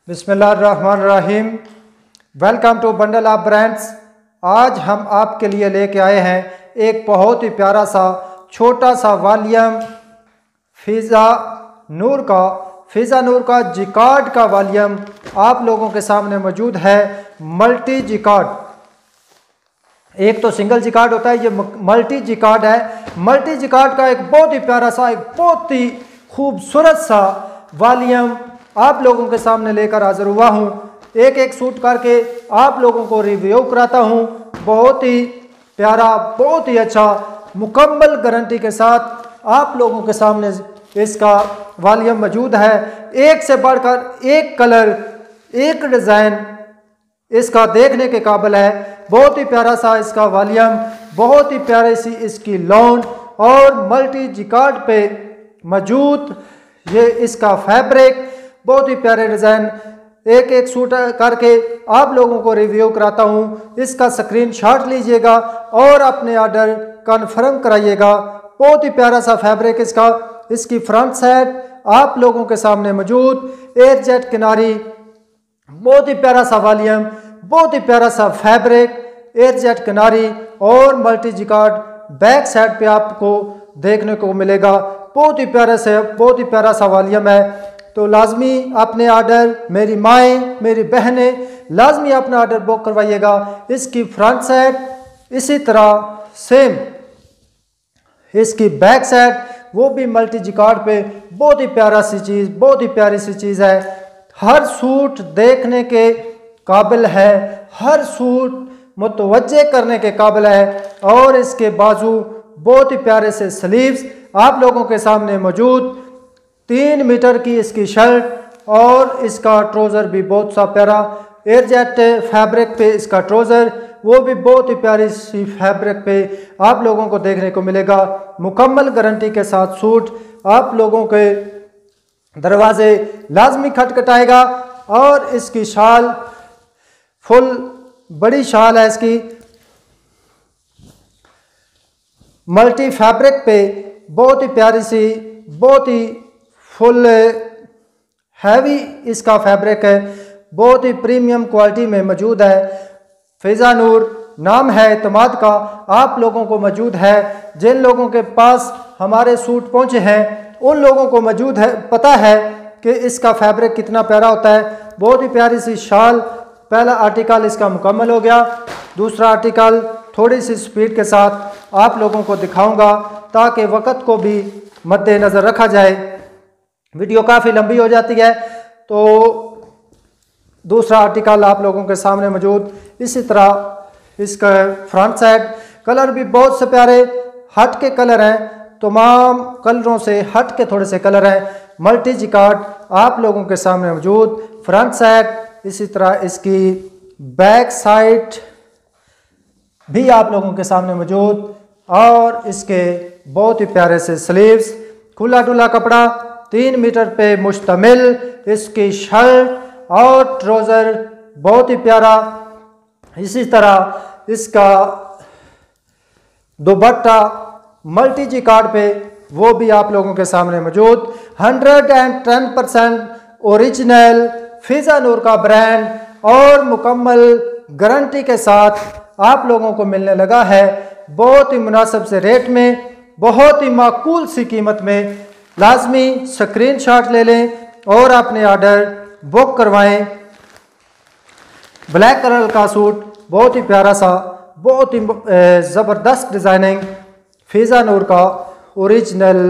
बिस्मिल्लाहिर्रहमानिर्रहीम। Welcome to bundle of brands. आज हम आपके लिए लेके आए हैं एक बहुत ही प्यारा सा छोटा सा वॉल्यूम फिज़ा नूर का जिकार्ड का वॉल्यूम आप लोगों के सामने मौजूद है। मल्टी जिकार्ड, एक तो सिंगल जिकार्ड होता है, ये मल्टी जिकार्ड है। मल्टी जिकार्ड का एक बहुत ही प्यारा सा, एक बहुत ही खूबसूरत सा वॉल्यूम आप लोगों के सामने लेकर हाजिर हुआ हूँ। एक एक सूट करके आप लोगों को रिव्यू कराता हूँ। बहुत ही प्यारा, बहुत ही अच्छा, मुकम्मल गारंटी के साथ आप लोगों के सामने इसका वॉल्यूम मौजूद है। एक से बढ़कर एक कलर, एक डिज़ाइन इसका देखने के काबिल है। बहुत ही प्यारा सा इसका वॉल्यूम, बहुत ही प्यारी सी इसकी लॉन और मल्टी जिकार्ड पे मौजूद ये इसका फैब्रिक, बहुत ही प्यारे डिज़ाइन। एक एक सूट करके आप लोगों को रिव्यू कराता हूँ। इसका स्क्रीनशॉट लीजिएगा और अपने ऑर्डर कन्फर्म कराइएगा। बहुत ही प्यारा सा फैब्रिक इसकी फ्रंट साइड आप लोगों के सामने मौजूद। एयर जेट किनारी, बहुत ही प्यारा सा वॉल्यूम, बहुत ही प्यारा सा फैब्रिक, एयर जेट किनारी और मल्टी जिकार्ड बैक साइड पे आपको देखने को मिलेगा। बहुत ही प्यारा सा वॉल्यूम है। तो लाजमी अपने ऑर्डर, मेरी माएँ, मेरी बहनें, लाजमी अपना ऑर्डर बुक करवाइएगा। इसकी फ्रंट साइड इसी तरह सेम, इसकी बैक साइड वो भी मल्टी जिकार्ड पे बहुत ही प्यारा सी चीज़, बहुत ही प्यारी सी चीज़ है। हर सूट देखने के काबिल है, हर सूट मुतवज्जे करने के काबिल है। और इसके बाजू बहुत ही प्यारे से स्लीव्स आप लोगों के सामने मौजूद। 3 मीटर की इसकी शर्ट और इसका ट्राउज़र भी बहुत सा प्यारा एयर जेट फैब्रिक पे इसका ट्राउज़र, वो भी बहुत ही प्यारी सी फैब्रिक पे आप लोगों को देखने को मिलेगा। मुकम्मल गारंटी के साथ सूट आप लोगों के दरवाजे लाजमी खटखटाएगा। और इसकी शाल फुल बड़ी शाल है इसकी, मल्टी फैब्रिक पे बहुत ही प्यारी सी, बहुत ही फुल हैवी इसका फैब्रिक है। बहुत ही प्रीमियम क्वालिटी में मौजूद है। फिज़ा नूर नाम है एतमाद का आप लोगों को मौजूद है। जिन लोगों के पास हमारे सूट पहुंचे हैं उन लोगों को मौजूद है, पता है कि इसका फैब्रिक कितना प्यारा होता है। बहुत ही प्यारी सी शाल, पहला आर्टिकल इसका मुकम्मल हो गया। दूसरा आर्टिकल थोड़ी सी स्पीड के साथ आप लोगों को दिखाऊंगा ताकि वक़्त को भी मद्देनज़र रखा जाए। वीडियो काफ़ी लंबी हो जाती है। तो दूसरा आर्टिकल आप लोगों के सामने मौजूद। इसी तरह इसका फ्रंट साइड कलर भी बहुत से प्यारे हट के कलर हैं, तमाम कलरों से हट के थोड़े से कलर हैं। मल्टी जिकार्ड आप लोगों के सामने मौजूद। फ्रंट साइड इसी तरह इसकी बैक साइड भी आप लोगों के सामने मौजूद। और इसके बहुत ही प्यारे से स्लीव्स, खुला डुला कपड़ा, 3 मीटर पे मुश्तमिल इसकी शर्ट और ट्राउज़र बहुत ही प्यारा। इसी तरह इसका दुपट्टा मल्टी जिकार्ड पे वो भी आप लोगों के सामने मौजूद। 110% ओरिजिनल फिज़ा नूर का ब्रांड और मुकम्मल गारंटी के साथ आप लोगों को मिलने लगा है। बहुत ही मुनासिब से रेट में, बहुत ही माकूल सी कीमत में। लाजमी स्क्रीनशॉट ले लें और अपने ऑर्डर बुक करवाएं। ब्लैक कलर का सूट बहुत ही प्यारा सा, बहुत ही ज़बरदस्त डिज़ाइनिंग फिज़ा नूर का ओरिजिनल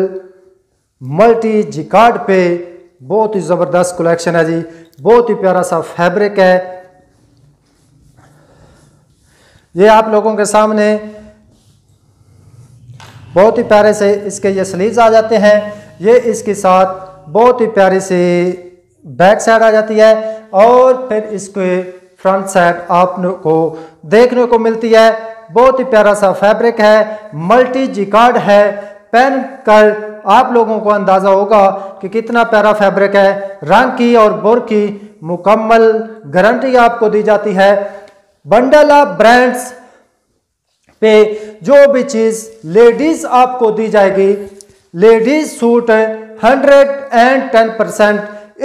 मल्टी जिकार्ड पे बहुत ही ज़बरदस्त कलेक्शन है जी। बहुत ही प्यारा सा फैब्रिक है। ये आप लोगों के सामने बहुत ही प्यारे से इसके ये स्लीव्स आ जाते हैं। ये इसके साथ बहुत ही प्यारी सी बैक साइड आ जाती है और फिर इसके फ्रंट साइड आपको देखने को मिलती है। बहुत ही प्यारा सा फैब्रिक है, मल्टी जिकार्ड है। पहन कर आप लोगों को अंदाज़ा होगा कि कितना प्यारा फैब्रिक है। रंग की और बुर की मुकम्मल गारंटी आपको दी जाती है। बंडल ऑफ ब्रांड्स पे जो भी चीज़ लेडीज़ आपको दी जाएगी, लेडीज़ सूट 110%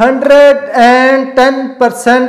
110%